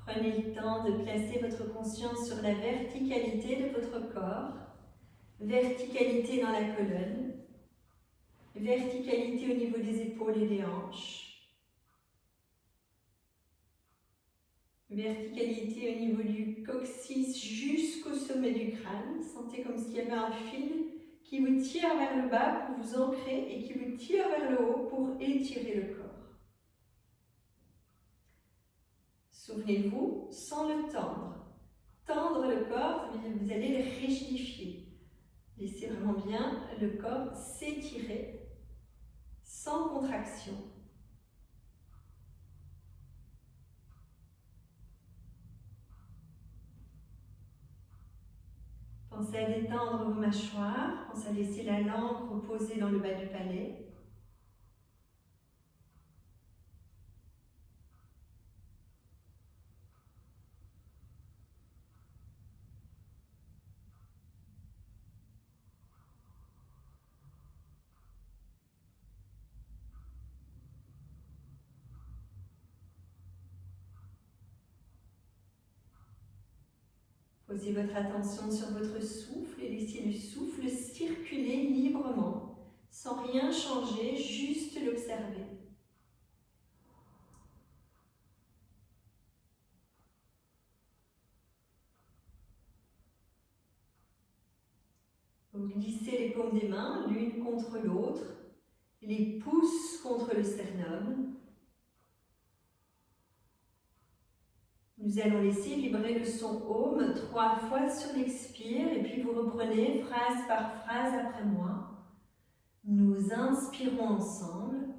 Prenez le temps de placer votre conscience sur la verticalité de votre corps, verticalité dans la colonne, verticalité au niveau des épaules et des hanches, verticalité au niveau du coccyx jusqu'au sommet du crâne. Sentez comme s'il y avait un fil qui vous tire vers le bas pour vous ancrer et qui vous tire vers le haut pour étirer le corps. Souvenez-vous, sans le tendre. Tendre le corps, vous allez le rigidifier. Laissez vraiment bien le corps s'étirer sans contraction. Pensez à détendre vos mâchoires, pensez à laisser la langue reposer dans le bas du palais. Posez votre attention sur votre souffle et laissez le souffle circuler librement, sans rien changer, juste l'observer. Vous glissez les paumes des mains l'une contre l'autre, les pouces contre le sternum. Nous allons laisser vibrer le son Om 3 fois sur l'expire et puis vous reprenez phrase par phrase après moi. Nous inspirons ensemble.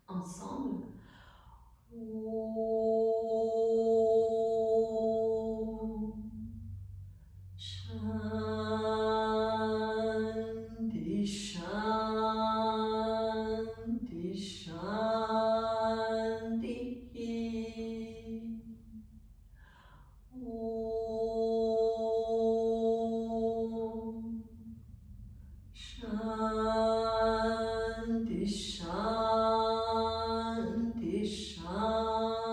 Ensemble. Shanti, Shanti, Shanti. Shanti, Shanti, Shanti.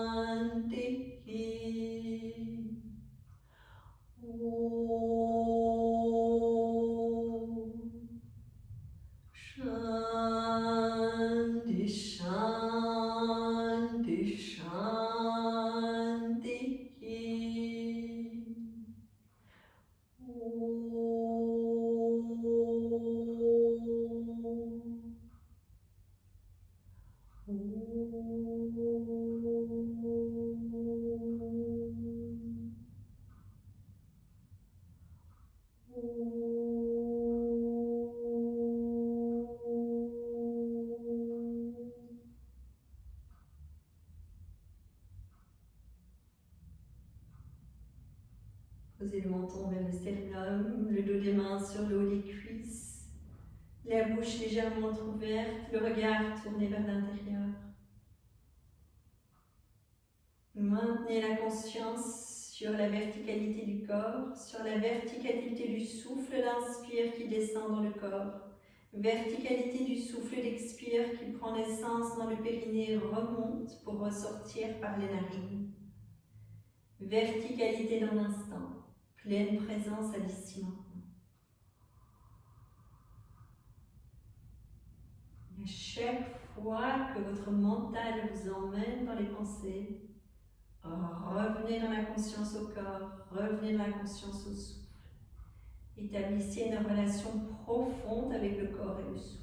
Posez le menton vers le sternum, le dos des mains sur le haut des cuisses, la bouche légèrement ouverte, le regard tourné vers l'intérieur. Maintenez la conscience sur la verticalité du corps, sur la verticalité du souffle d'inspire qui descend dans le corps, verticalité du souffle d'expire qui prend naissance dans le périnée et remonte pour ressortir par les narines. Verticalité dans l'instant, pleine présence à l'ici maintenant. Et chaque fois que votre mental vous emmène dans les pensées, revenez dans la conscience au corps, revenez dans la conscience au souffle. Établissez une relation profonde avec le corps et le souffle.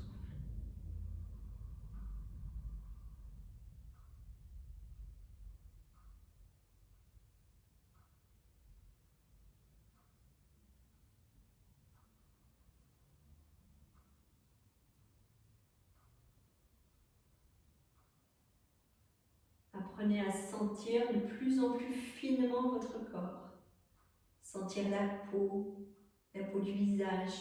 Apprenez à sentir de plus en plus finement votre corps. Sentir la peau du visage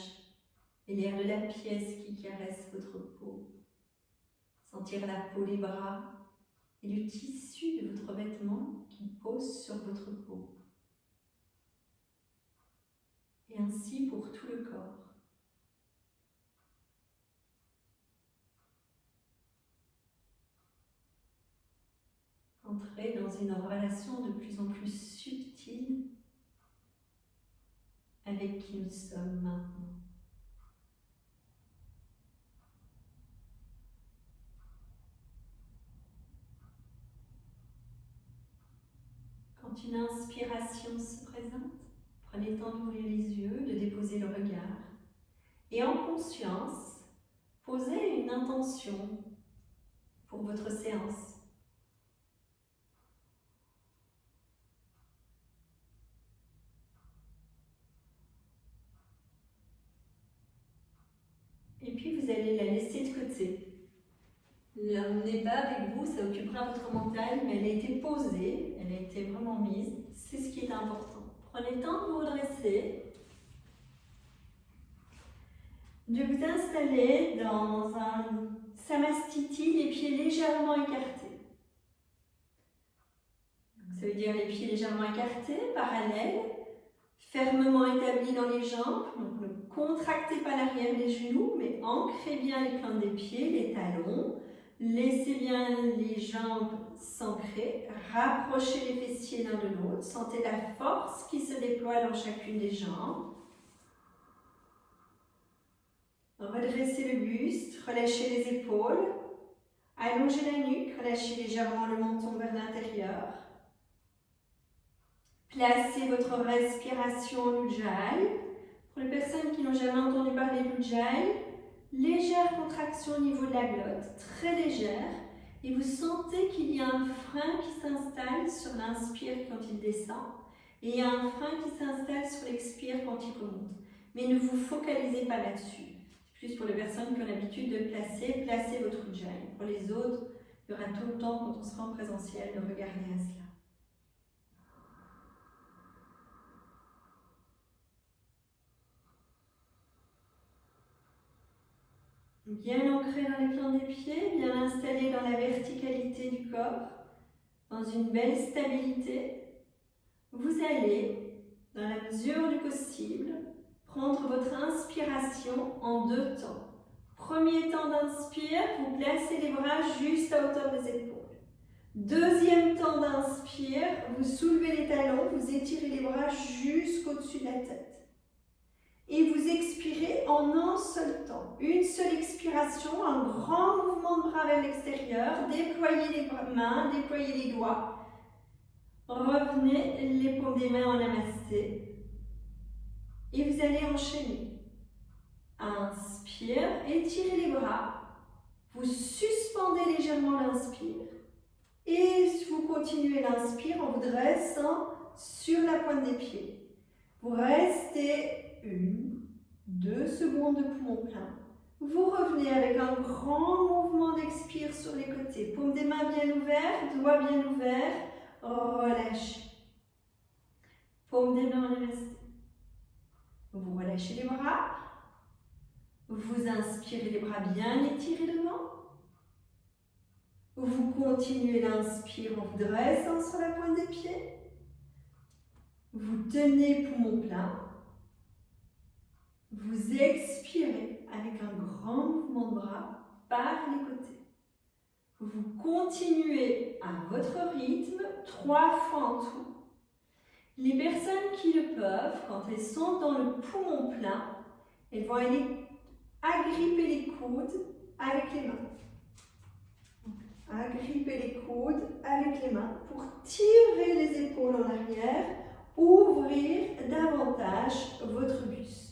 et l'air de la pièce qui caresse votre peau. Sentir la peau des bras et le tissu de votre vêtement qui pose sur votre peau. Et ainsi pour tout le corps. Entrez dans une relation de plus en plus subtile avec qui nous sommes maintenant. Quand une inspiration se présente, prenez le temps d'ouvrir les yeux, de déposer le regard et en conscience, posez une intention pour votre séance. Et puis vous allez la laisser de côté. L'emmenez pas avec vous, ça occupera votre mental, mais elle a été posée, elle a été vraiment mise. C'est ce qui est important. Prenez le temps de vous redresser, de vous installer dans un samastiti, les pieds légèrement écartés. Ça veut dire les pieds légèrement écartés, parallèles, fermement établis dans les jambes. Donc ne contractez pas l'arrière des genoux, mais ancrez bien les plantes des pieds, les talons. Laissez bien les jambes s'ancrer, rapprochez les fessiers l'un de l'autre, sentez la force qui se déploie dans chacune des jambes. Redressez le buste, relâchez les épaules, allongez la nuque, relâchez légèrement le menton vers l'intérieur. Placez votre respiration en Ujjayi. Pour les personnes qui n'ont jamais entendu parler d'Ujjayi, légère contraction au niveau de la glotte, très légère, et vous sentez qu'il y a un frein qui s'installe sur l'inspire quand il descend, et il y a un frein qui s'installe sur l'expire quand il remonte. Mais ne vous focalisez pas là-dessus. C'est plus pour les personnes qui ont l'habitude de placer, placez votre Ujjayi. Pour les autres, il y aura tout le temps, quand on sera en présentiel, de regarder à cela. Bien ancré dans les plans des pieds, bien installé dans la verticalité du corps, dans une belle stabilité, vous allez, dans la mesure du possible, prendre votre inspiration en 2 temps. Premier temps d'inspire, vous placez les bras juste à hauteur des épaules. Deuxième temps d'inspire, vous soulevez les talons, vous étirez les bras jusqu'au-dessus de la tête. Et vous expirez en un seul temps. Une seule expiration, un grand mouvement de bras vers l'extérieur. Déployez les mains, déployez les doigts. Revenez les paumes des mains en namasté. Et vous allez enchaîner. Inspire, étirez les bras. Vous suspendez légèrement l'inspire. Et vous continuez l'inspire en vous dressant sur la pointe des pieds. Vous restez 1, 2 secondes de poumon plein. Vous revenez avec un grand mouvement d'expire sur les côtés. Paume des mains bien ouvertes, doigts bien ouverts. Relâchez. Paume des mains, on est resté. Vous relâchez les bras. Vous inspirez les bras bien étirés devant. Vous continuez l'inspire en vous dressant sur la pointe des pieds. Vous tenez poumon plein. Vous expirez avec un grand mouvement de bras par les côtés. Vous continuez à votre rythme, 3 fois en tout. Les personnes qui le peuvent, quand elles sont dans le poumon plein, elles vont aller agripper les coudes avec les mains. Agripper les coudes avec les mains pour tirer les épaules en arrière, ouvrir davantage votre buste.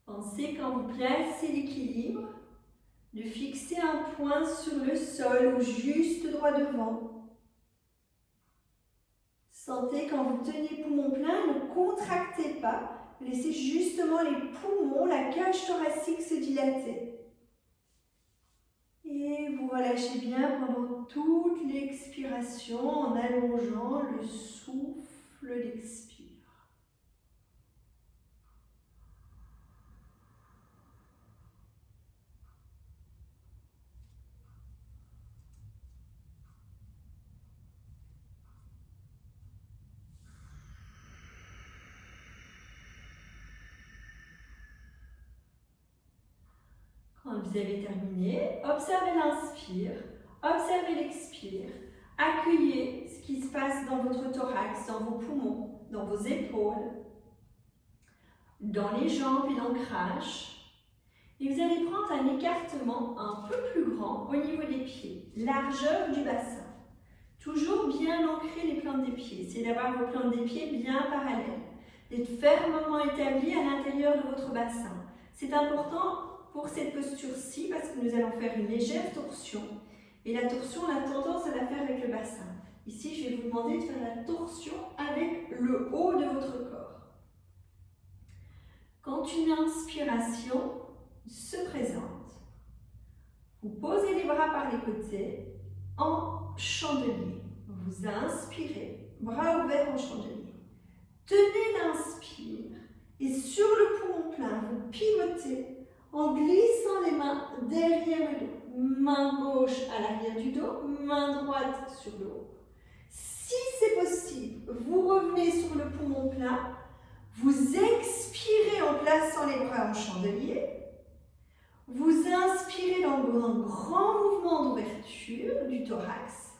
Pensez quand vous placez l'équilibre, de fixer un point sur le sol ou juste droit devant. Sentez quand vous tenez poumon plein, ne contractez pas, laissez justement les poumons, la cage thoracique se dilater. Et vous relâchez bien pendant toute l'expiration en allongeant le souffle d'expire. Quand vous avez terminé, observez l'inspire, observez l'expire, accueillez ce qui se passe dans votre thorax, dans vos poumons, dans vos épaules, dans les jambes et l'ancrage. Et vous allez prendre un écartement un peu plus grand au niveau des pieds, largeur du bassin. Toujours bien ancrer les plantes des pieds, c'est d'avoir vos plantes des pieds bien parallèles, d'être fermement établis à l'intérieur de votre bassin. C'est important pour cette posture-ci, parce que nous allons faire une légère torsion. Et la torsion, on a tendance à la faire avec le bassin. Ici, je vais vous demander de faire la torsion avec le haut de votre corps. Quand une inspiration se présente, vous posez les bras par les côtés en chandelier. Vous inspirez, bras ouverts en chandelier. Tenez l'inspire et sur le poumon plein, vous pivotez en glissant les mains derrière le dos. Main gauche à l'arrière du dos, main droite sur le haut. Si c'est possible, vous revenez sur le poumon plein, vous expirez en plaçant les bras en chandelier, vous inspirez dans un grand mouvement d'ouverture du thorax,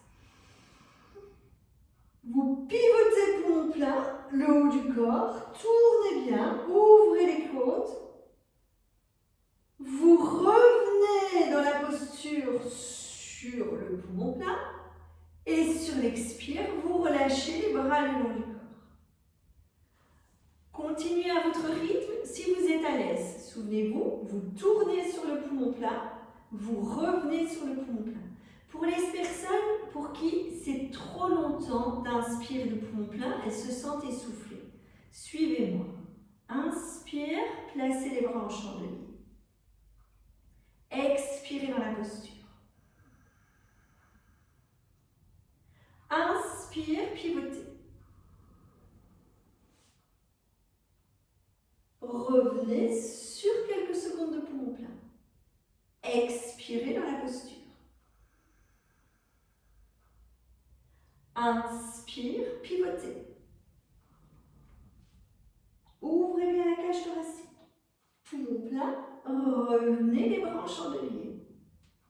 vous pivotez poumon plein, le haut du corps, tournez bien, ouvrez les côtes. Vous revenez dans la posture sur le poumon plein et sur l'expire, vous relâchez les bras le long du corps. Continuez à votre rythme si vous êtes à l'aise. Souvenez-vous, vous tournez sur le poumon plein, vous revenez sur le poumon plein. Pour les personnes pour qui c'est trop longtemps d'inspirer le poumon plein, elles se sentent essoufflées. Suivez-moi. Inspire, placez les bras en chandelier. Expirez dans la posture. Inspire, pivotez. Revenez sur quelques secondes de poumon plein. Expirez dans la posture. Inspire, pivotez. Ouvrez bien la cage thoracique. Poumon plein, revenez les bras en chandelier.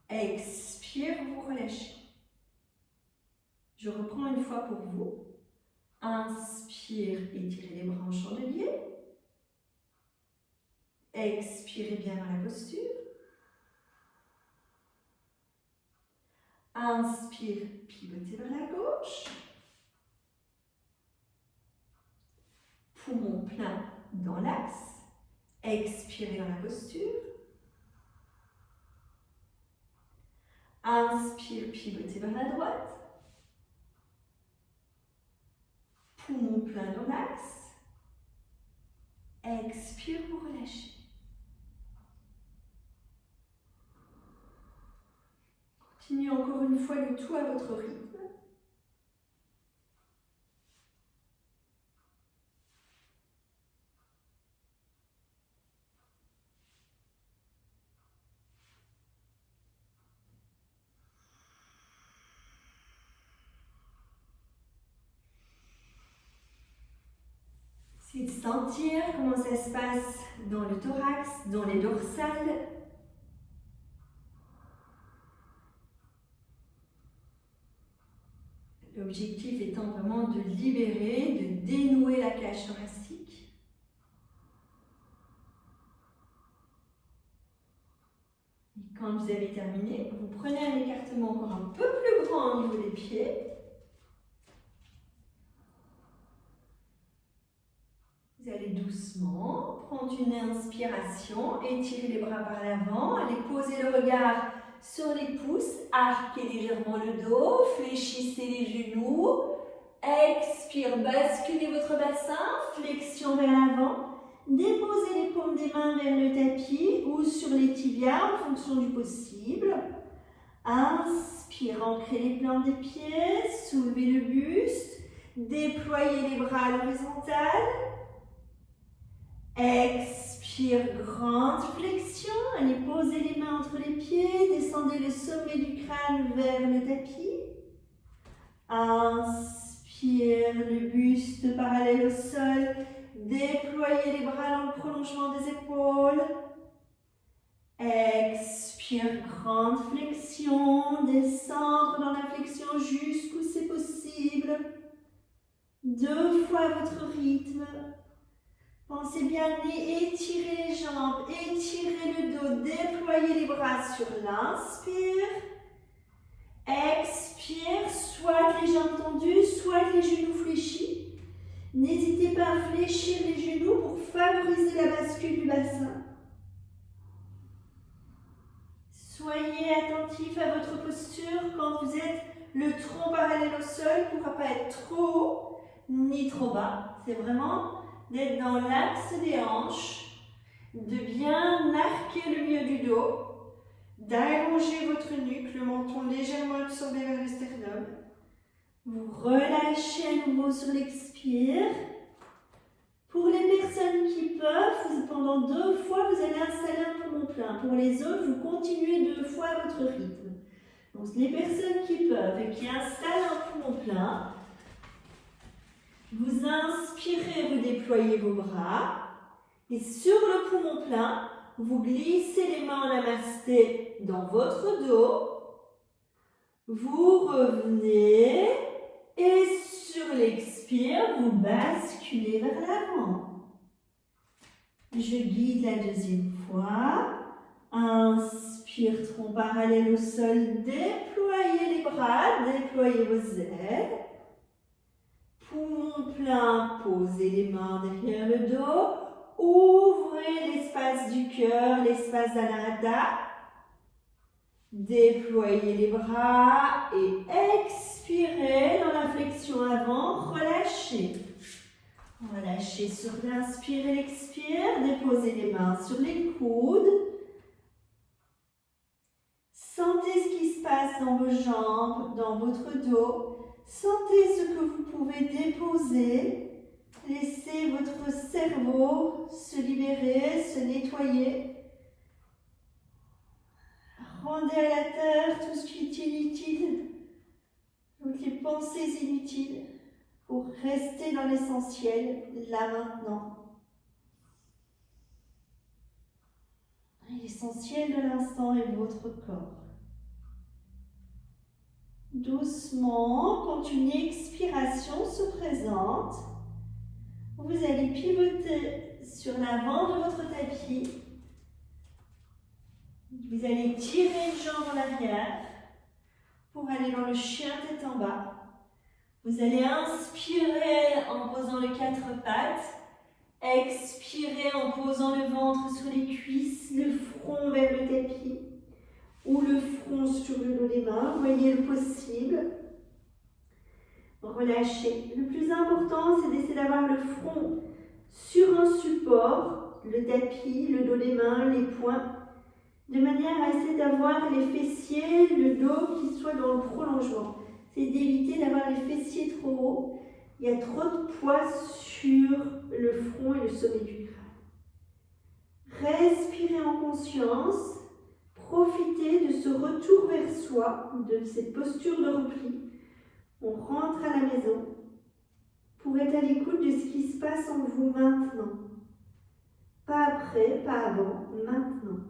Expire, vous relâchez. Je reprends une fois pour vous. Inspire, étirez les bras en chandelier. Expirez bien dans la posture. Inspire, pivotez vers la gauche. Poumon plein dans l'axe. Expirez dans la posture. Inspire, pivotez vers la droite. Poumon plein dans l'axe. Expire, vous relâchez. Continuez encore une fois le tout à votre rythme. Essayez de sentir comment ça se passe dans le thorax, dans les dorsales. L'objectif étant vraiment de libérer, de dénouer la cage thoracique. Et quand vous avez terminé, vous prenez un écartement encore un peu plus grand au niveau des pieds. Vous allez doucement prendre une inspiration, étirer les bras par l'avant, allez poser le regard sur les pouces, arquez légèrement le dos, fléchissez les genoux, expire, basculez votre bassin, flexion vers l'avant, déposez les paumes des mains vers le tapis ou sur les tibias en fonction du possible. Inspire, ancrez les plantes des pieds, soulevez le buste, déployez les bras à l'horizontale. Expire, grande flexion. Allez poser les mains entre les pieds. Descendez le sommet du crâne vers le tapis. Inspire, le buste parallèle au sol. Déployez les bras dans le prolongement des épaules. Expire, grande flexion. Descendre dans la flexion jusqu'où c'est possible. 2 fois votre rythme. Pensez bien à étirer les jambes, étirer le dos, déployer les bras sur l'inspire. Expire, soit les jambes tendues, soit les genoux fléchis. N'hésitez pas à fléchir les genoux pour favoriser la bascule du bassin. Soyez attentifs à votre posture quand vous êtes le tronc parallèle au sol pour ne pas être trop haut ni trop bas. C'est vraiment d'être dans l'axe des hanches, de bien arquer le milieu du dos, d'allonger votre nuque, le menton légèrement absorbé vers le sternum. Vous relâchez à nouveau sur l'expire. Pour les personnes qui peuvent, pendant 2 fois, vous allez installer un poumon plein. Pour les autres, vous continuez 2 fois à votre rythme. Donc les personnes qui peuvent et qui installent un poumon plein, vous inspirez, vous déployez vos bras et sur le poumon plein, vous glissez les mains en namasté dans votre dos. Vous revenez et sur l'expire, vous basculez vers l'avant. Je guide la deuxième fois. Inspire, tronc parallèle au sol, déployez les bras, déployez vos ailes. Poumon plein, posez les mains derrière le dos. Ouvrez l'espace du cœur, l'espace d'Anahata. Déployez les bras et expirez dans la flexion avant. Relâchez. Relâchez sur l'inspire et l'expire. Déposez les mains sur les coudes. Sentez ce qui se passe dans vos jambes, dans votre dos. Sentez ce que vous pouvez déposer. Laissez votre cerveau se libérer, se nettoyer. Rendez à la terre tout ce qui est inutile, toutes les pensées inutiles, pour rester dans l'essentiel, là maintenant. L'essentiel de l'instant est votre corps. Doucement, quand une expiration se présente, vous allez pivoter sur l'avant de votre tapis. Vous allez tirer une jambe en arrière pour aller dans le chien tête en bas. Vous allez inspirer en posant les 4 pattes. Expirez en posant le ventre sur les cuisses, le front vers le tapis ou le front sur le dos des mains. Voyez le possible. Relâchez. Le plus important, c'est d'essayer d'avoir le front sur un support, le tapis, le dos des mains, les poings, de manière à essayer d'avoir les fessiers, le dos qui soit dans le prolongement. C'est d'éviter d'avoir les fessiers trop hauts. Il y a trop de poids sur le front et le sommet du crâne. Respirez en conscience. Profitez de ce retour vers soi, de cette posture de repli. On rentre à la maison pour être à l'écoute de ce qui se passe en vous maintenant. Pas après, pas avant, maintenant.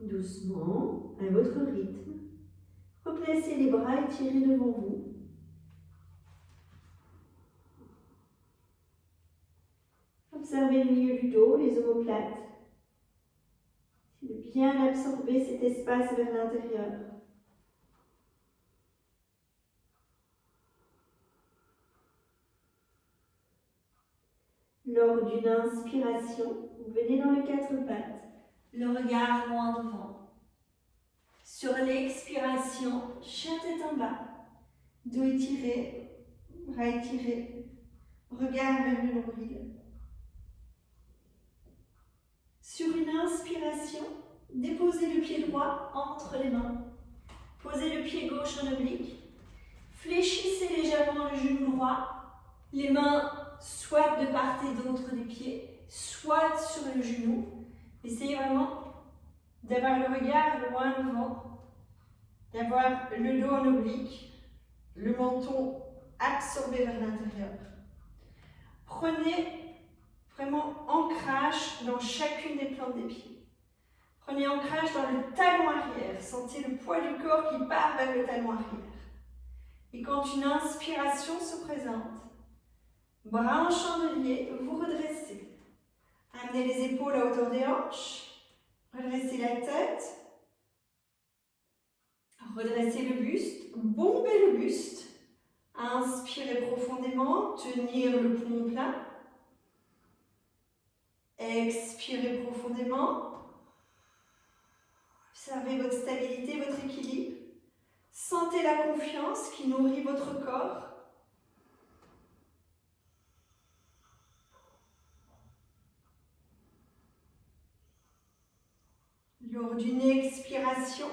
Doucement, à votre rythme, replacez les bras étirés devant vous. Observez le milieu du dos, les omoplates. Essayez de bien absorber cet espace vers l'intérieur. Lors d'une inspiration, vous venez dans les 4 pattes. Le regard loin devant. Sur l'expiration, chien tête en bas. Dos étiré, bras étirés. Regard vers le nombril. Sur une inspiration, déposez le pied droit entre les mains. Posez le pied gauche en oblique. Fléchissez légèrement le genou droit. Les mains soit de part et d'autre des pieds, soit sur le genou. Essayez vraiment d'avoir le regard loin devant, d'avoir le dos en oblique, le menton absorbé vers l'intérieur. Prenez vraiment ancrage dans chacune des plantes des pieds. Prenez ancrage dans le talon arrière. Sentez le poids du corps qui part vers le talon arrière. Et quand une inspiration se présente, bras en chandelier, vous redressez. Amenez les épaules à hauteur des hanches. Redressez la tête. Redressez le buste. Bombez le buste. Inspirez profondément. Tenir le poumon plein. Expirez profondément. Observez votre stabilité, votre équilibre. Sentez la confiance qui nourrit votre corps. Lors d'une expiration,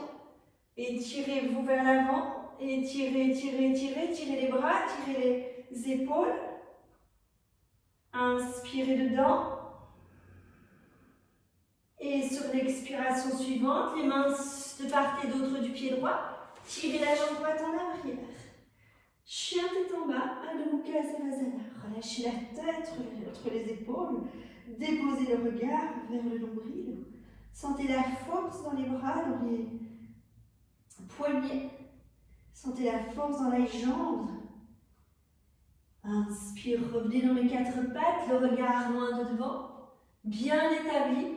étirez-vous vers l'avant. Étirez, étirez, étirez. Tirez les bras, tirez les épaules. Inspirez dedans. Et sur l'expiration suivante, les mains de part et d'autre du pied droit. Tirez la jambe droite en arrière. Chien tête en bas, Adho Mukha Savasana. Relâchez la tête entre les épaules. Déposez le regard vers le nombril. Sentez la force dans les bras, dans les poignets. Sentez la force dans les jambes. Inspire, revenez dans les 4 pattes, le regard loin de devant. Bien établi.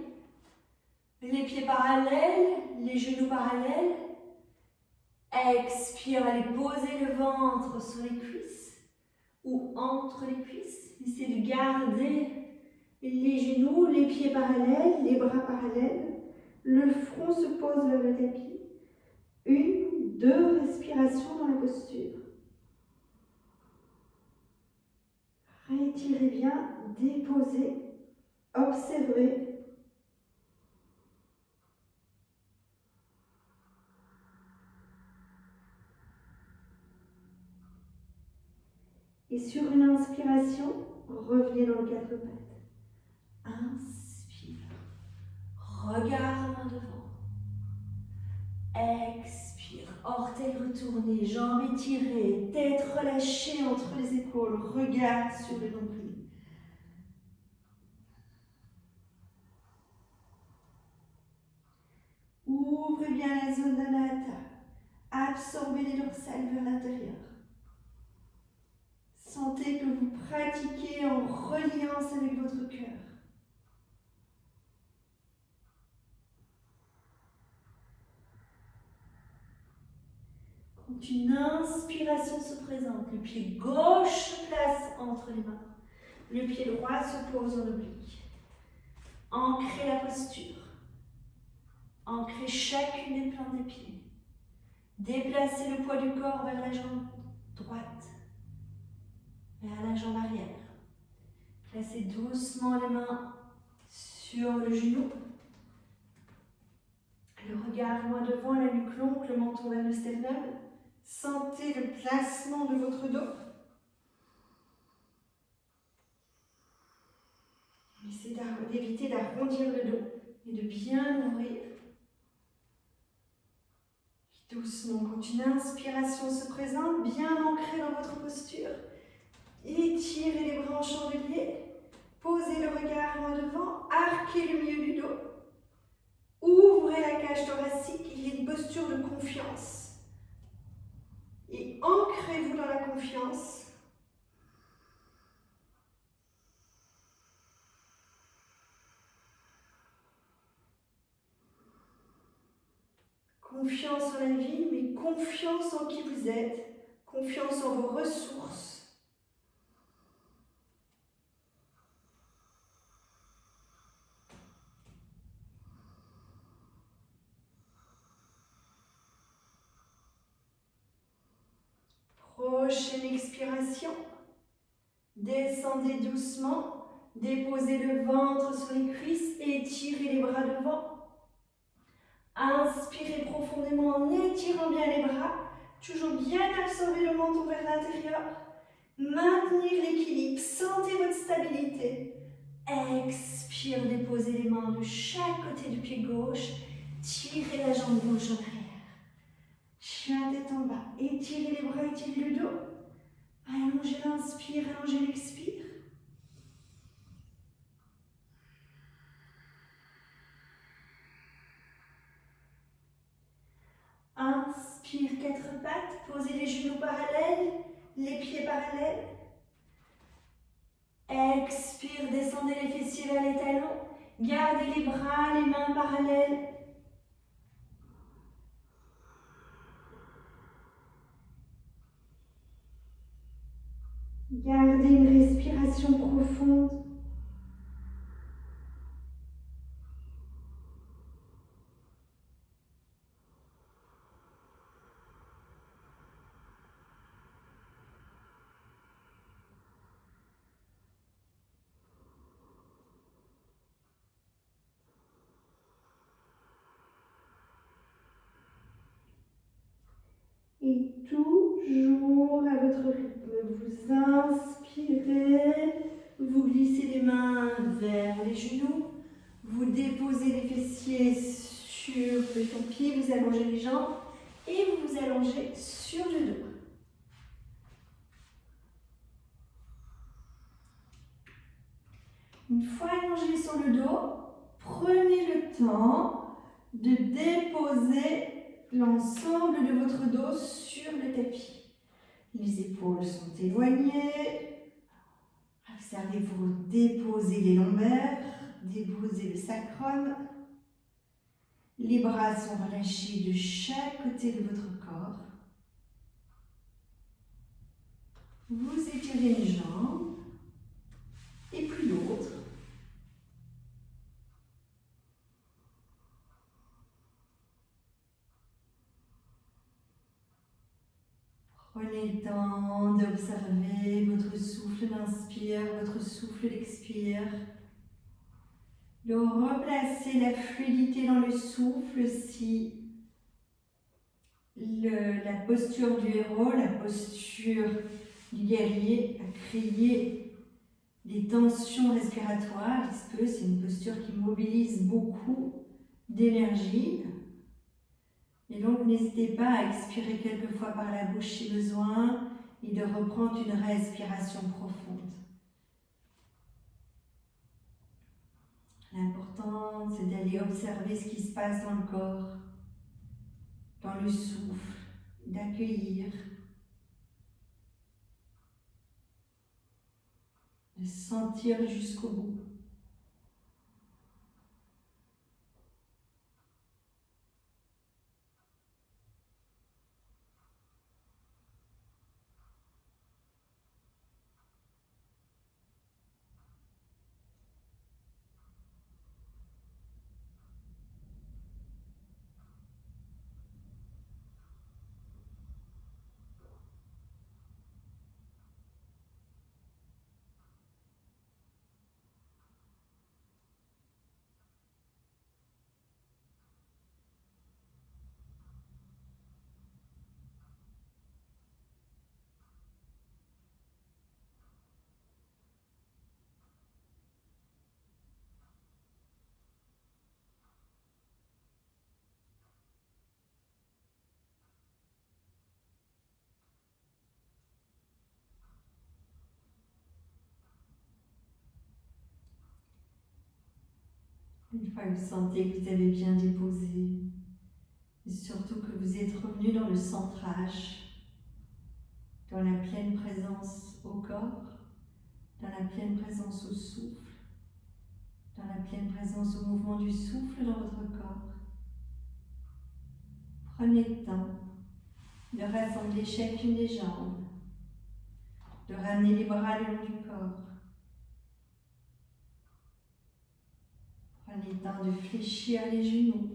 Les pieds parallèles, les genoux parallèles. Expire, allez poser le ventre sur les cuisses ou entre les cuisses. Essayez de garder les genoux, les pieds parallèles, les bras parallèles. Le front se pose vers le tapis. 1, 2 respirations dans la posture. Rétirez bien, déposez, observez. Et sur une inspiration, revenez dans le quatre pattes. Inspire. Regard en devant. Expire. Orteils retournés, jambes étirées, tête relâchée entre les épaules. Regard sur le nombril. Ouvrez bien la zone d'Anahata. Absorbez les dorsales vers l'intérieur. Sentez que vous pratiquez en reliance avec votre cœur. Quand une inspiration se présente, le pied gauche se place entre les mains. Le pied droit se pose en oblique. Ancrez la posture. Ancrez chacune des plantes des pieds. Déplacez le poids du corps vers la jambe droite, vers la jambe arrière. Placez doucement les mains sur le genou. Le regard loin devant, la nuque longue, le menton vers le sternum. Sentez le placement de votre dos. Essayez d'éviter d'arrondir le dos et de bien ouvrir. Doucement, quand une inspiration se présente, bien ancrée dans votre posture, étirez les bras en chandelier, posez le regard loin devant, arquez le milieu du dos, ouvrez la cage thoracique, il y a une posture de confiance. Et ancrez-vous dans la confiance. Confiance en la vie, mais confiance en qui vous êtes, confiance en vos ressources. Prochaine expiration. Descendez doucement, déposez le ventre sur les cuisses et étirez les bras devant. Inspirez profondément en étirant bien les bras, toujours bien absorber le menton vers l'intérieur. Maintenir l'équilibre, sentez votre stabilité. Expire, déposez les mains de chaque côté du pied gauche, tirez la jambe gauche en arrière. Chien tête en bas, étirez les bras, étirez le dos. Allongez l'inspire, allongez l'expire. Inspire, quatre pattes, posez les genoux parallèles, les pieds parallèles. Expire, descendez les fessiers vers les talons. Gardez les bras, les mains parallèles. Gardez une respiration profonde. Et toujours à votre rythme, vous inspirez, vous glissez les mains vers les genoux, vous déposez les fessiers sur le tapis, vous allongez les jambes et vous vous allongez sur le dos. Une fois allongé sur le dos, prenez le temps de déposer l'ensemble de votre dos sur le tapis. Les épaules sont éloignées. Observez-vous déposer les lombaires, déposer le sacrum. Les bras sont relâchés de chaque côté de votre corps. Vous étirez une jambe et puis l'autre. Prenez le temps d'observer votre souffle d'inspire, votre souffle d'expire. De replacer la fluidité dans le souffle si la posture du héros, la posture du guerrier à créer des tensions respiratoires, puisque c'est une posture qui mobilise beaucoup d'énergie. Et donc, n'hésitez pas à expirer quelques fois par la bouche si besoin et de reprendre une respiration profonde. L'important, c'est d'aller observer ce qui se passe dans le corps, dans le souffle, d'accueillir, de sentir jusqu'au bout. Une fois que vous sentez que vous avez bien déposé, et surtout que vous êtes revenu dans le centrage, dans la pleine présence au corps, dans la pleine présence au souffle, dans la pleine présence au mouvement du souffle dans votre corps. Prenez le temps de rassembler chacune des jambes, de ramener les bras le long du corps. Prenez le temps de fléchir les genoux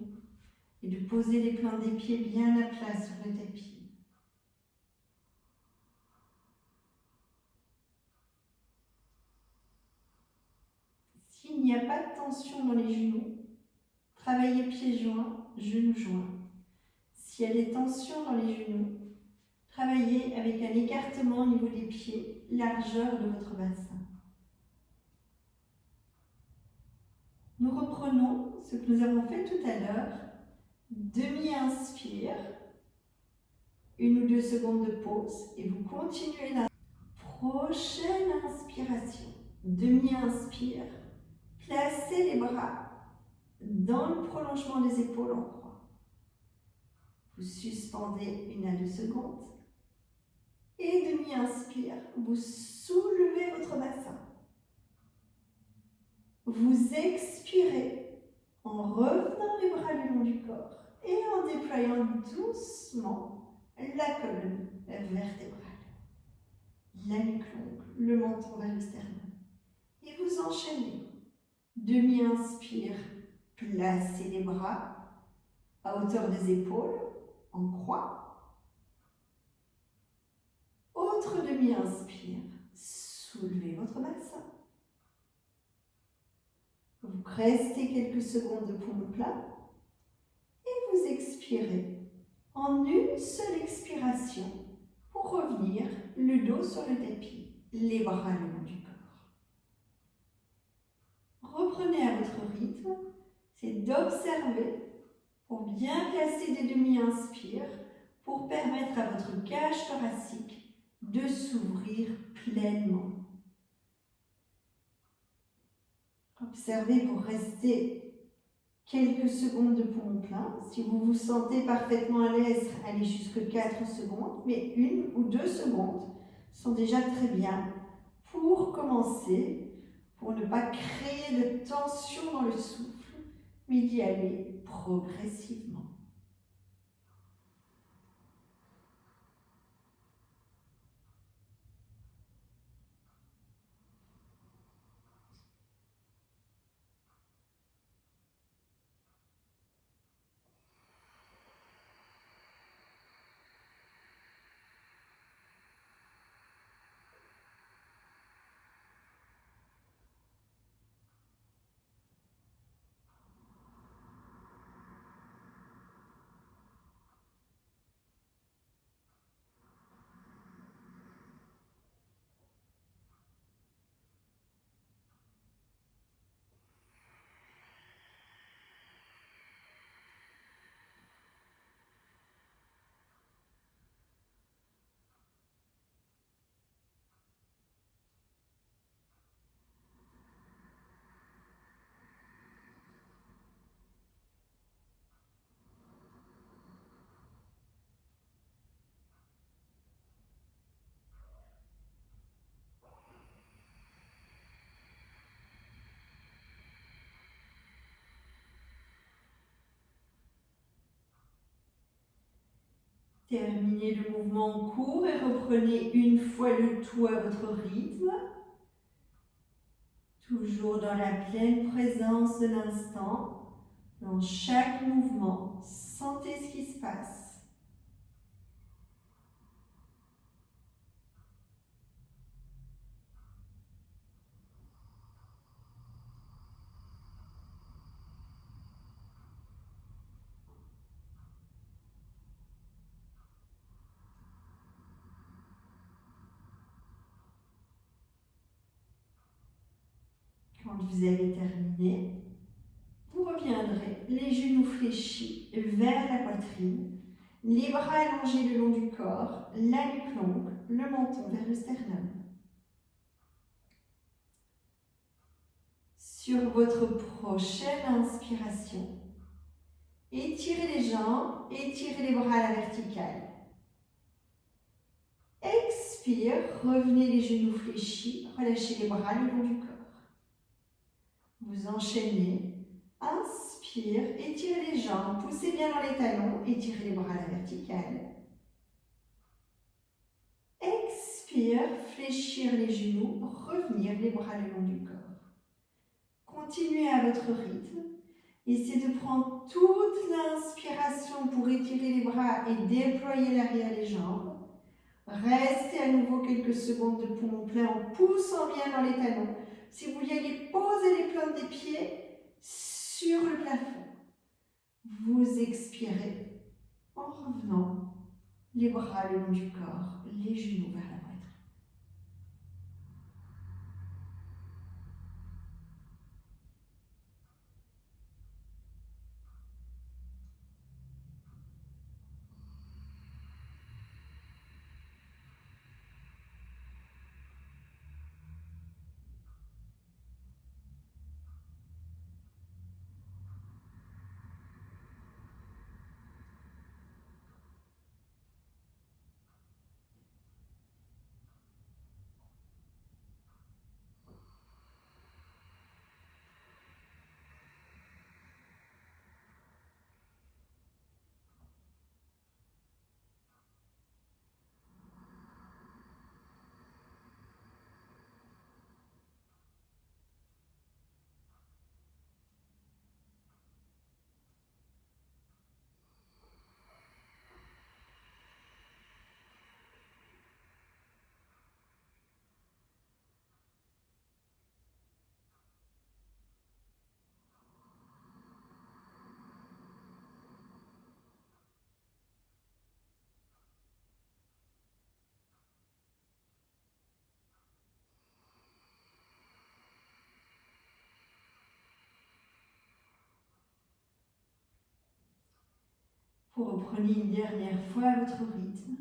et de poser les plantes des pieds bien à plat sur le tapis. S'il n'y a pas de tension dans les genoux, travaillez pieds joints, genoux joints. S'il y a des tensions dans les genoux, travaillez avec un écartement au niveau des pieds, largeur de votre bassin. Nous reprenons ce que nous avons fait tout à l'heure. Demi-inspire, 1 ou 2 secondes de pause et vous continuez la prochaine inspiration. Demi-inspire, placez les bras dans le prolongement des épaules en croix. Vous suspendez 1 à 2 secondes et demi-inspire, vous soulevez votre bassin. Vous expirez en revenant les bras le long du corps et en déployant doucement la colonne vertébrale, la nuque longue, le menton vers le sternum. Et vous enchaînez. Demi-inspire, placez les bras à hauteur des épaules, en croix. Autre demi-inspire, soulevez votre bassin. Vous restez quelques secondes de poumon plat et vous expirez en une seule expiration pour revenir le dos sur le tapis, les bras le long du corps. Reprenez à votre rythme, c'est d'observer pour bien placer des demi-inspires pour permettre à votre cage thoracique de s'ouvrir pleinement. Observez pour rester quelques secondes de poumon plein. Si vous vous sentez parfaitement à l'aise, allez jusque 4 secondes, mais 1 ou 2 secondes sont déjà très bien pour commencer, pour ne pas créer de tension dans le souffle, mais d'y aller progressivement. Terminez le mouvement court et reprenez une fois le tout à votre rythme. Toujours dans la pleine présence de l'instant. Dans chaque mouvement, sentez ce qui se passe. Quand vous avez terminé, vous reviendrez les genoux fléchis vers la poitrine, les bras allongés le long du corps, la nuque longue, le menton vers le sternum. Sur votre prochaine inspiration, étirez les jambes, étirez les bras à la verticale. Expire, revenez les genoux fléchis, relâchez les bras le long du corps. Vous enchaînez, inspire, étirez les jambes, poussez bien dans les talons, étirez les bras à la verticale. Expire, fléchir les genoux, revenir les bras le long du corps. Continuez à votre rythme. Essayez de prendre toute l'inspiration pour étirer les bras et déployer l'arrière des jambes. Restez à nouveau quelques secondes de poumon plein en poussant bien dans les talons. Si vous vouliez poser les plantes des pieds sur le plafond, vous expirez en revenant les bras le long du corps, les genoux vers la poitrine. Vous reprenez une dernière fois à votre rythme.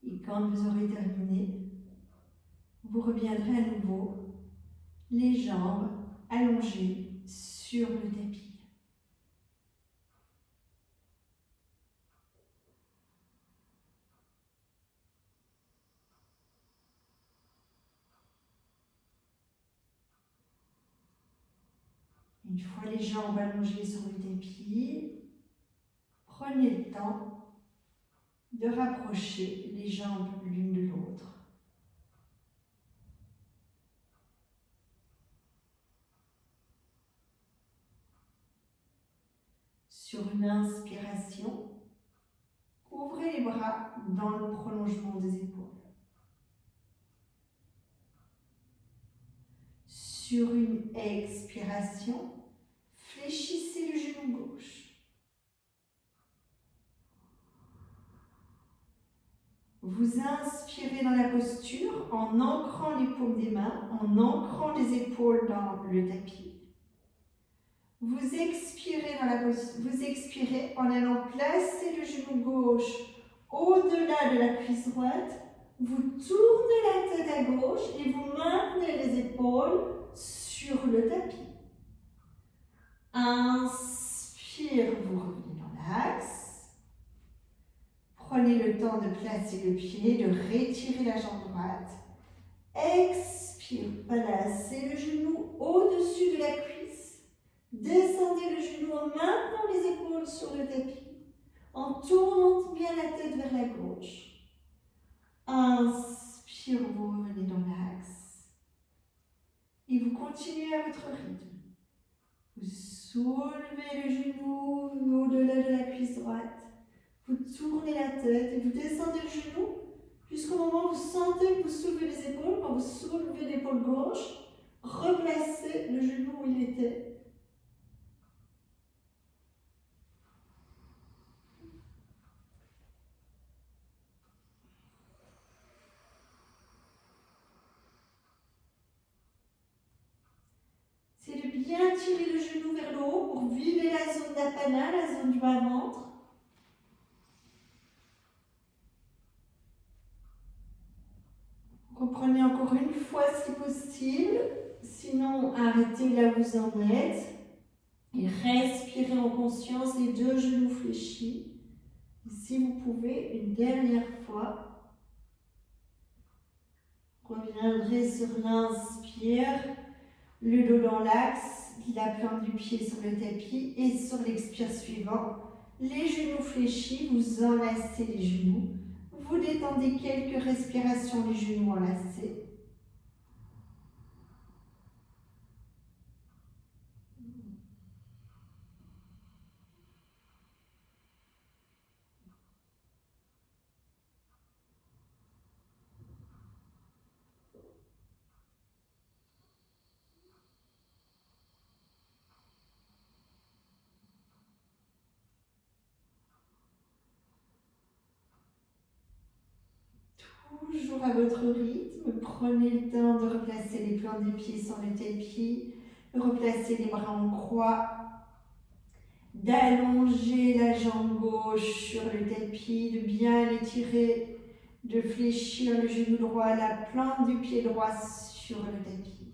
Et quand vous aurez terminé, vous reviendrez à nouveau, les jambes allongées sur le tapis. Une fois les jambes allongées sur le tapis, prenez le temps de rapprocher les jambes l'une de l'autre. Sur une inspiration, ouvrez les bras dans le prolongement des épaules. Sur une expiration, fléchissez le genou gauche. Vous inspirez dans la posture en ancrant les paumes des mains, en ancrant les épaules dans le tapis. Vous expirez, vous expirez en allant placer le genou gauche au-delà de la cuisse droite. Vous tournez la tête à gauche et vous maintenez les épaules sur le tapis. Inspire, vous revenez dans l'axe. Prenez le temps de placer le pied, de retirer la jambe droite. Expire, placez le genou au-dessus de la cuisse. Descendez le genou en maintenant les épaules sur le tapis, en tournant bien la tête vers la gauche. Inspire, vous revenez dans l'axe. Et vous continuez à votre rythme. Vous soulevez le genou au-delà de la cuisse droite. Vous tournez la tête et vous descendez le genou jusqu'au moment où vous sentez que vous soulevez les épaules. Quand vous soulevez l'épaule gauche, replacez le genou où il était. C'est de bien tirer le genou vers le haut pour vider la zone d'apana, la zone du bas-ventre. Reprenez encore une fois si possible, sinon arrêtez là où vous en êtes et respirez en conscience les deux genoux fléchis. Et si vous pouvez, une dernière fois, reviendrez sur l'inspire, le dos dans l'axe, la plante du pied sur le tapis et sur l'expire suivant, les genoux fléchis, vous enlacez les genoux. Vous détendez quelques respirations, les genoux enlacés. Toujours à votre rythme, prenez le temps de replacer les plants des pieds sur le tapis, de replacer les bras en croix, d'allonger la jambe gauche sur le tapis, de bien l'étirer, de fléchir le genou droit, la plante du pied droit sur le tapis.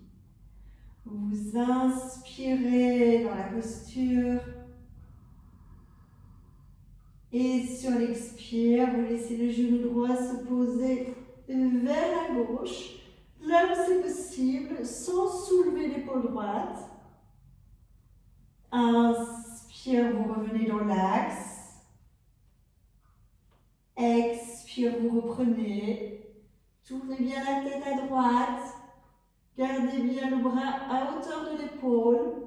Vous inspirez dans la posture et sur l'expire, vous laissez le genou droit se poser vers la gauche, là où c'est possible, sans soulever l'épaule droite. Inspire, vous revenez dans l'axe. Expire, vous reprenez. Tournez bien la tête à droite. Gardez bien le bras à hauteur de l'épaule.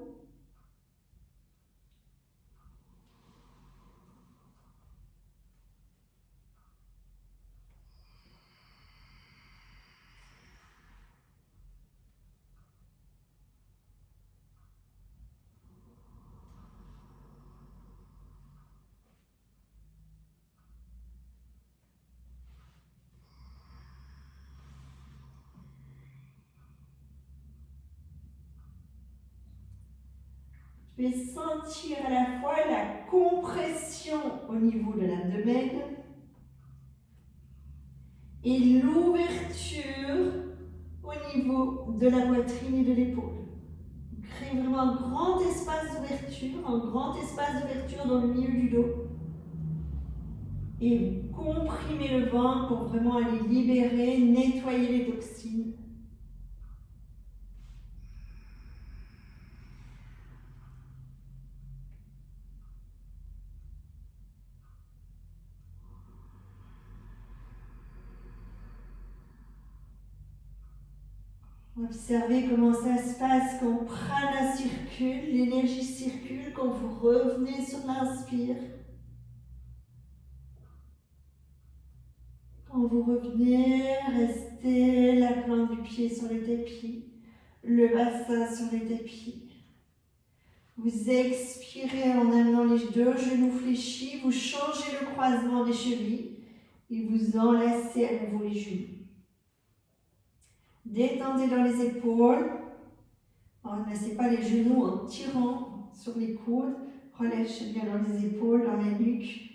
Je vais sentir à la fois la compression au niveau de l'abdomen et l'ouverture au niveau de la poitrine et de l'épaule. Créez vraiment un grand espace d'ouverture, dans le milieu du dos. Et vous comprimez le ventre pour vraiment aller libérer, nettoyer les toxines. Observez comment ça se passe quand prana circule, l'énergie circule quand vous revenez sur l'inspire. Quand vous revenez, restez la plante du pied sur le tapis, le bassin sur le tapis. Vous expirez en amenant les deux genoux fléchis, vous changez le croisement des chevilles et vous enlacez à nouveau les genoux. Détendez dans les épaules. Enlacez pas les genoux en tirant sur les coudes. Relâchez bien dans les épaules, dans la nuque.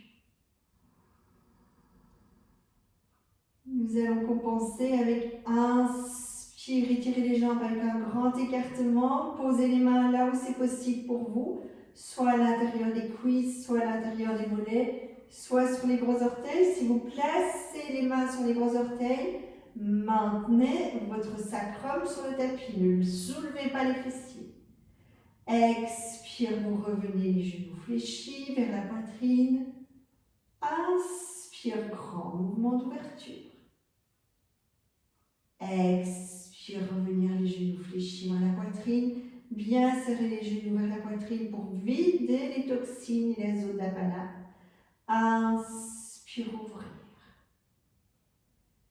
Nous allons compenser avec inspire, étirez les jambes avec un grand écartement. Posez les mains là où c'est possible pour vous, soit à l'intérieur des cuisses, soit à l'intérieur des mollets, soit sur les gros orteils. Si vous placez les mains sur les gros orteils, maintenez votre sacrum sur le tapis. Ne soulevez pas les fessiers. Expire, vous revenez les genoux fléchis vers la poitrine. Inspire, grand mouvement d'ouverture. Expire, revenir les genoux fléchis vers la poitrine. Bien serrer les genoux vers la poitrine pour vider les toxines et les os d'apala. Inspire, ouvrir.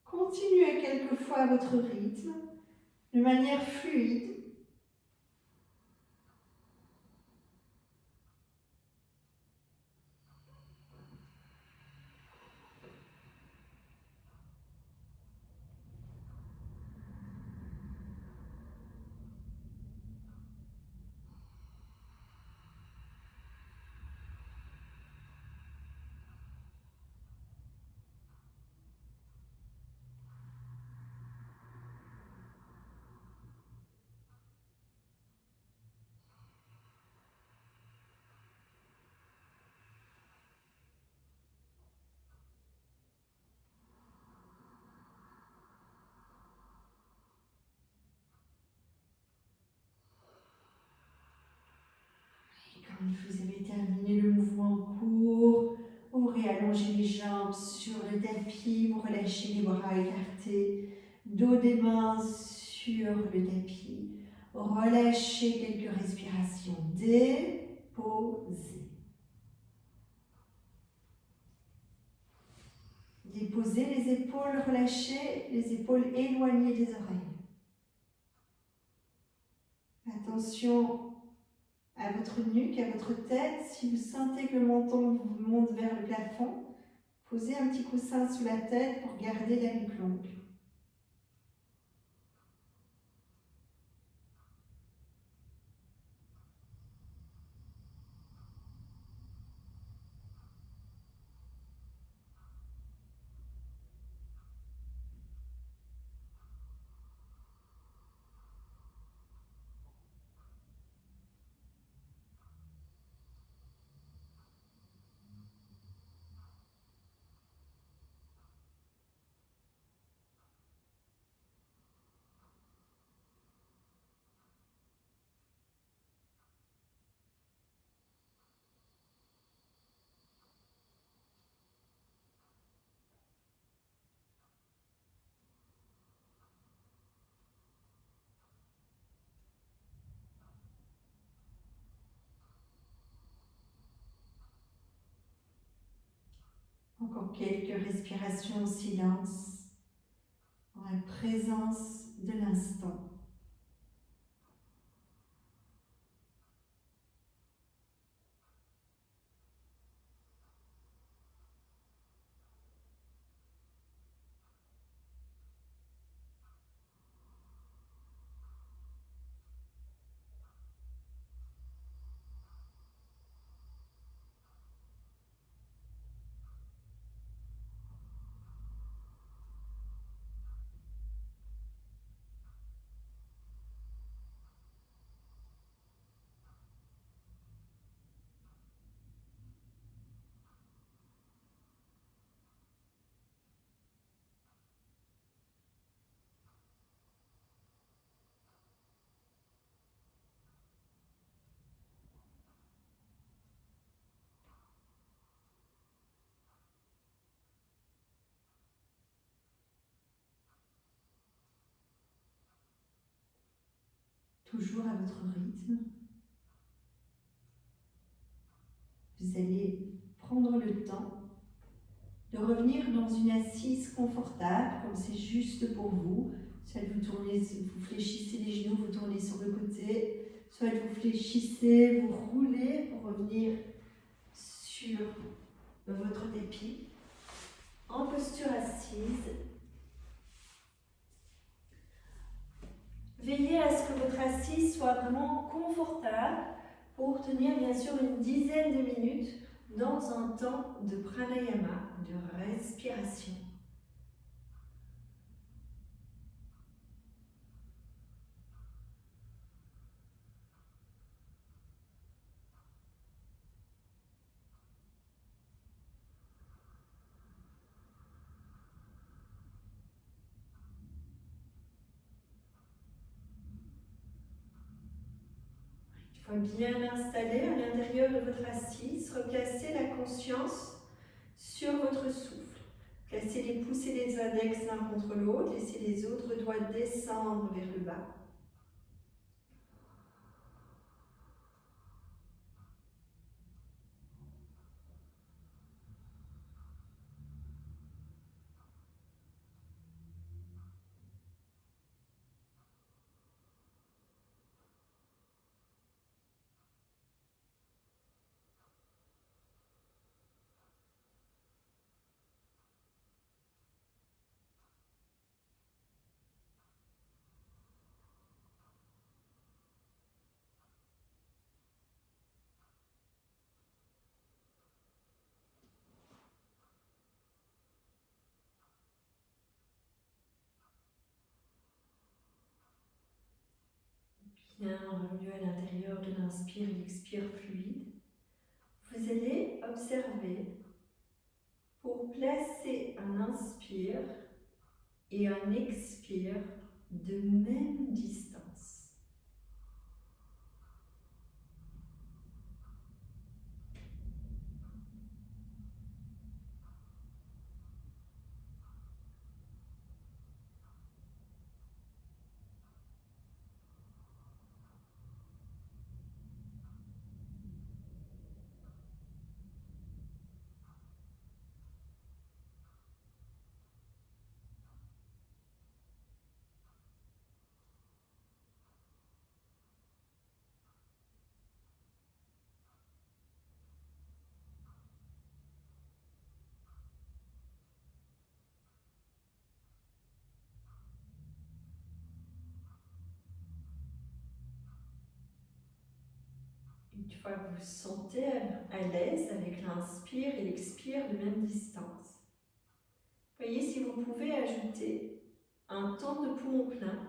Continuez quelquefois à votre rythme, de manière fluide. Quand vous avez terminé le mouvement court, vous réallongez les jambes sur le tapis, vous relâchez les bras écartés, dos des mains sur le tapis. Relâchez quelques respirations, déposez. Déposez les épaules, relâchez les épaules éloignées des oreilles. Attention à votre nuque, à votre tête. Si vous sentez que le menton vous monte vers le plafond, posez un petit coussin sous la tête pour garder la nuque longue. Encore quelques respirations en silence, en la présence de l'instant. Toujours à votre rythme. Vous allez prendre le temps de revenir dans une assise confortable, comme c'est juste pour vous. Soit vous tournez, vous fléchissez les genoux, vous tournez sur le côté, soit vous fléchissez, vous roulez pour revenir sur votre tapis, en posture assise. Veillez à ce que votre assise soit vraiment confortable pour tenir bien sûr une dizaine de minutes dans un temps de pranayama, de respiration. Une fois bien installé à l'intérieur de votre assise, replacez la conscience sur votre souffle. Placez les pouces et les index l'un contre l'autre, laissez les autres doigts descendre vers le bas. Bien revenu à l'intérieur de l'inspire et l'expire fluide, vous allez observer pour placer un inspire et un expire de même distance. Une fois que vous vous sentez à l'aise avec l'inspire et l'expire de même distance, voyez si vous pouvez ajouter un temps de poumon plein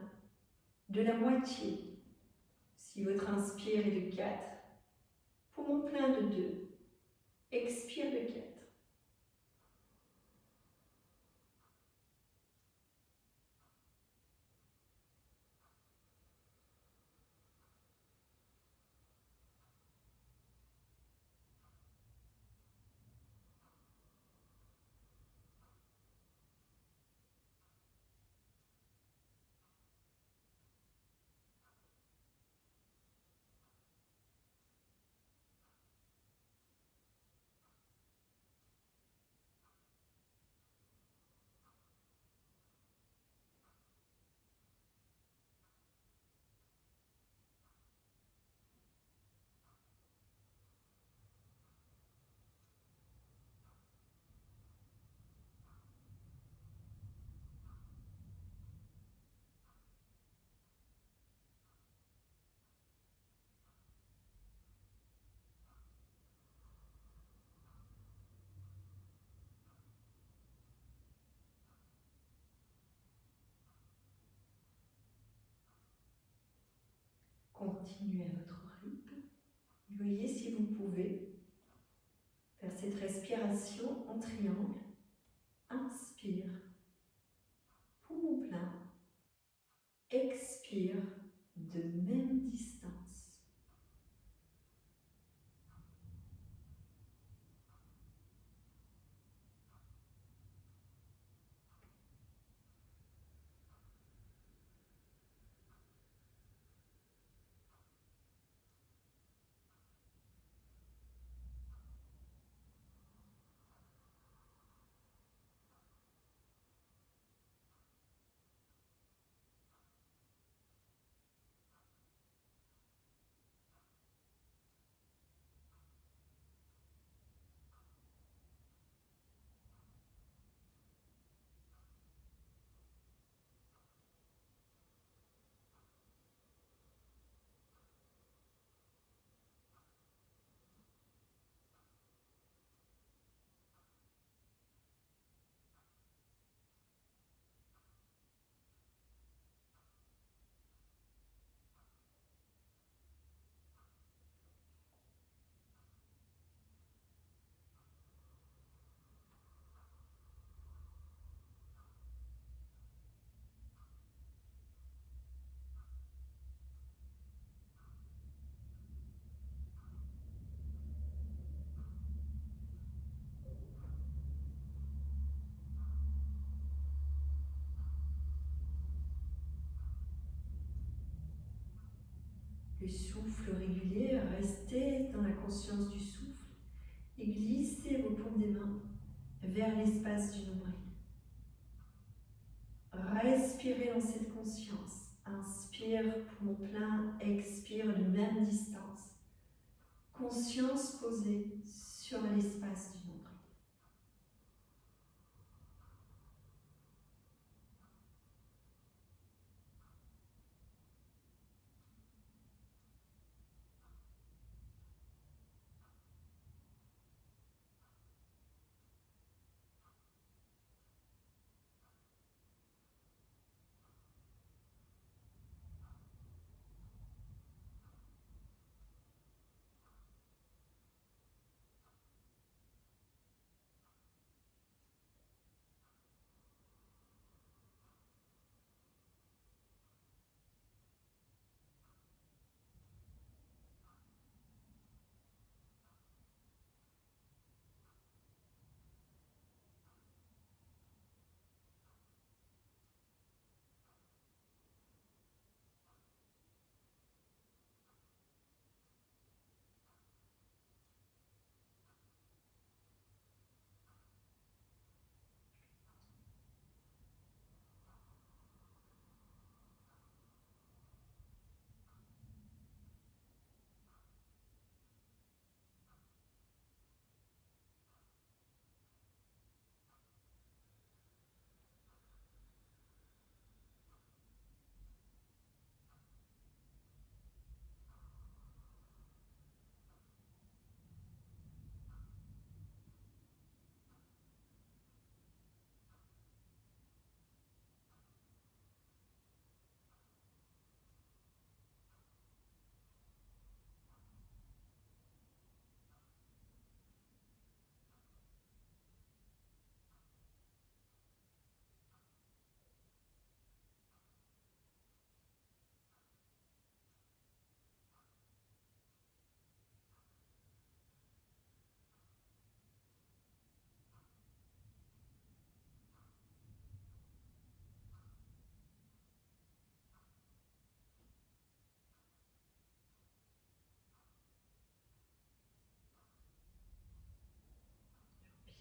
de la moitié. Si votre inspire est de 4, poumon plein de 2, expire de 4. Continuez à votre rythme. Et voyez si vous pouvez faire cette respiration en triangle. Inspire, poumon plein. Expire de même distance. Le souffle régulier, restez dans la conscience du souffle et glissez vos paumes des mains vers l'espace du nombril. Respirez dans cette conscience. Inspire poumon plein, expire de même distance. Conscience posée sur l'espace du nombril.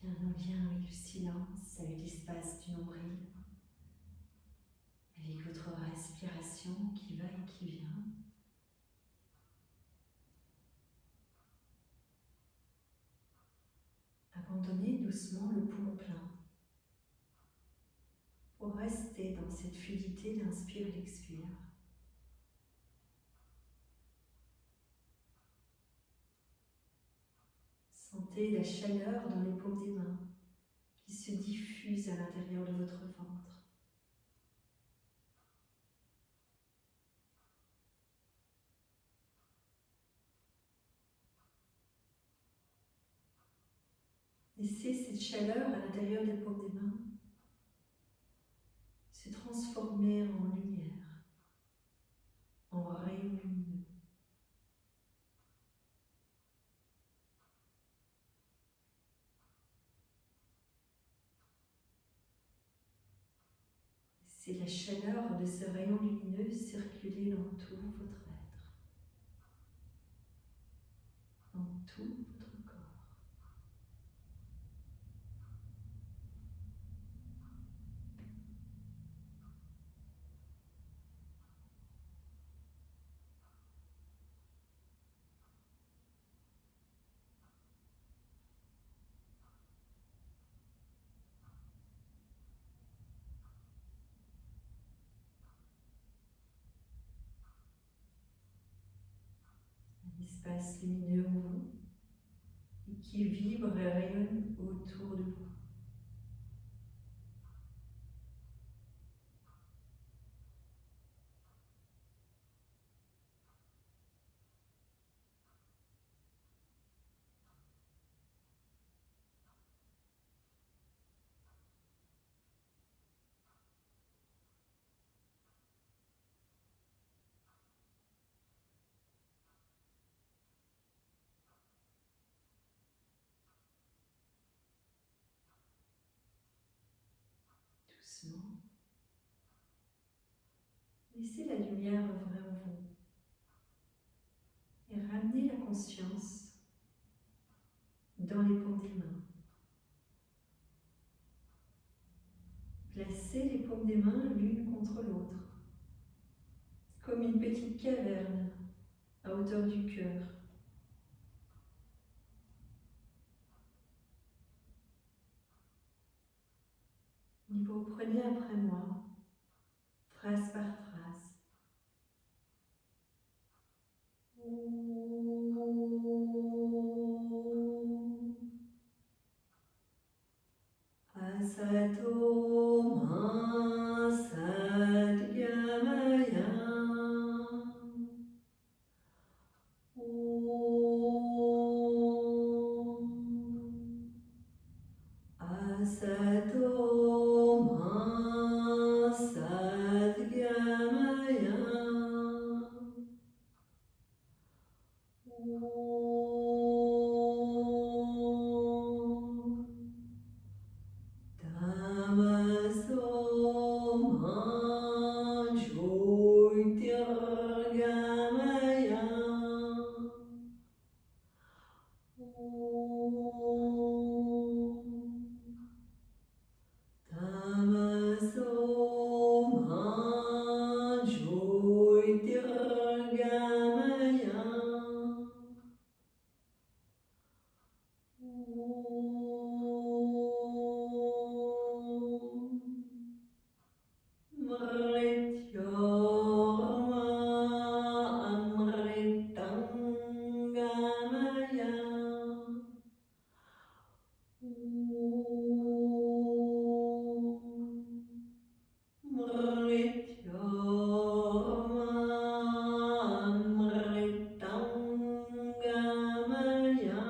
Bien en lien avec le silence, avec l'espace du nombril, avec votre respiration qui va et qui vient. Abandonnez doucement le poumon plein pour rester dans cette fluidité d'inspire-l'expire. Sentez la chaleur dans les paumes des mains qui se diffuse à l'intérieur de votre ventre. Laissez cette chaleur à l'intérieur des paumes des mains se transformer en lumière, en rayon lumineux. Laissez la chaleur de ce rayon lumineux circuler dans tout votre être, dans tout votre corps. Un espace lumineux en vous et qui vibre et rayonne autour de vous. Doucement, laissez la lumière œuvrer en vous. conscience dans les paumes des mains. Placez les paumes des mains l'une contre l'autre, comme une petite caverne à hauteur du cœur. Et vous reprenez après moi, phrase par phrase. Asato ma sadgamaya. Asato ma sadgamaya. Tamaso ma jyotirgamaya. Tamaso ma jyotirgamaya. Mrityorma amritangamaya. Mrityorma amritangamaya.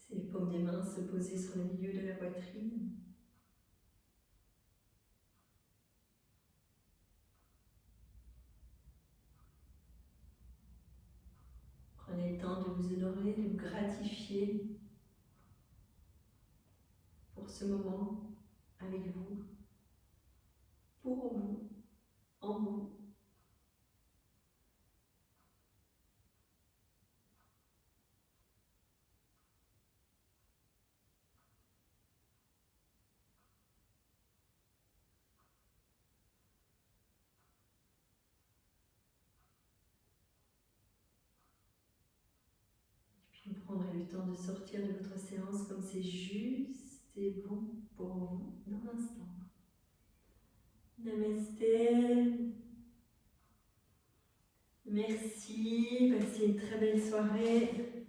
C'est les paumes des mains se poser sur le milieu de la poitrine. Prenez le temps de vous honorer, de vous gratifier pour ce moment avec vous, pour vous, en vous. Puis vous prendrez le temps de sortir de votre séance comme c'est juste et bon pour vous dans l'instant. Namasté. Merci, passez une très belle soirée.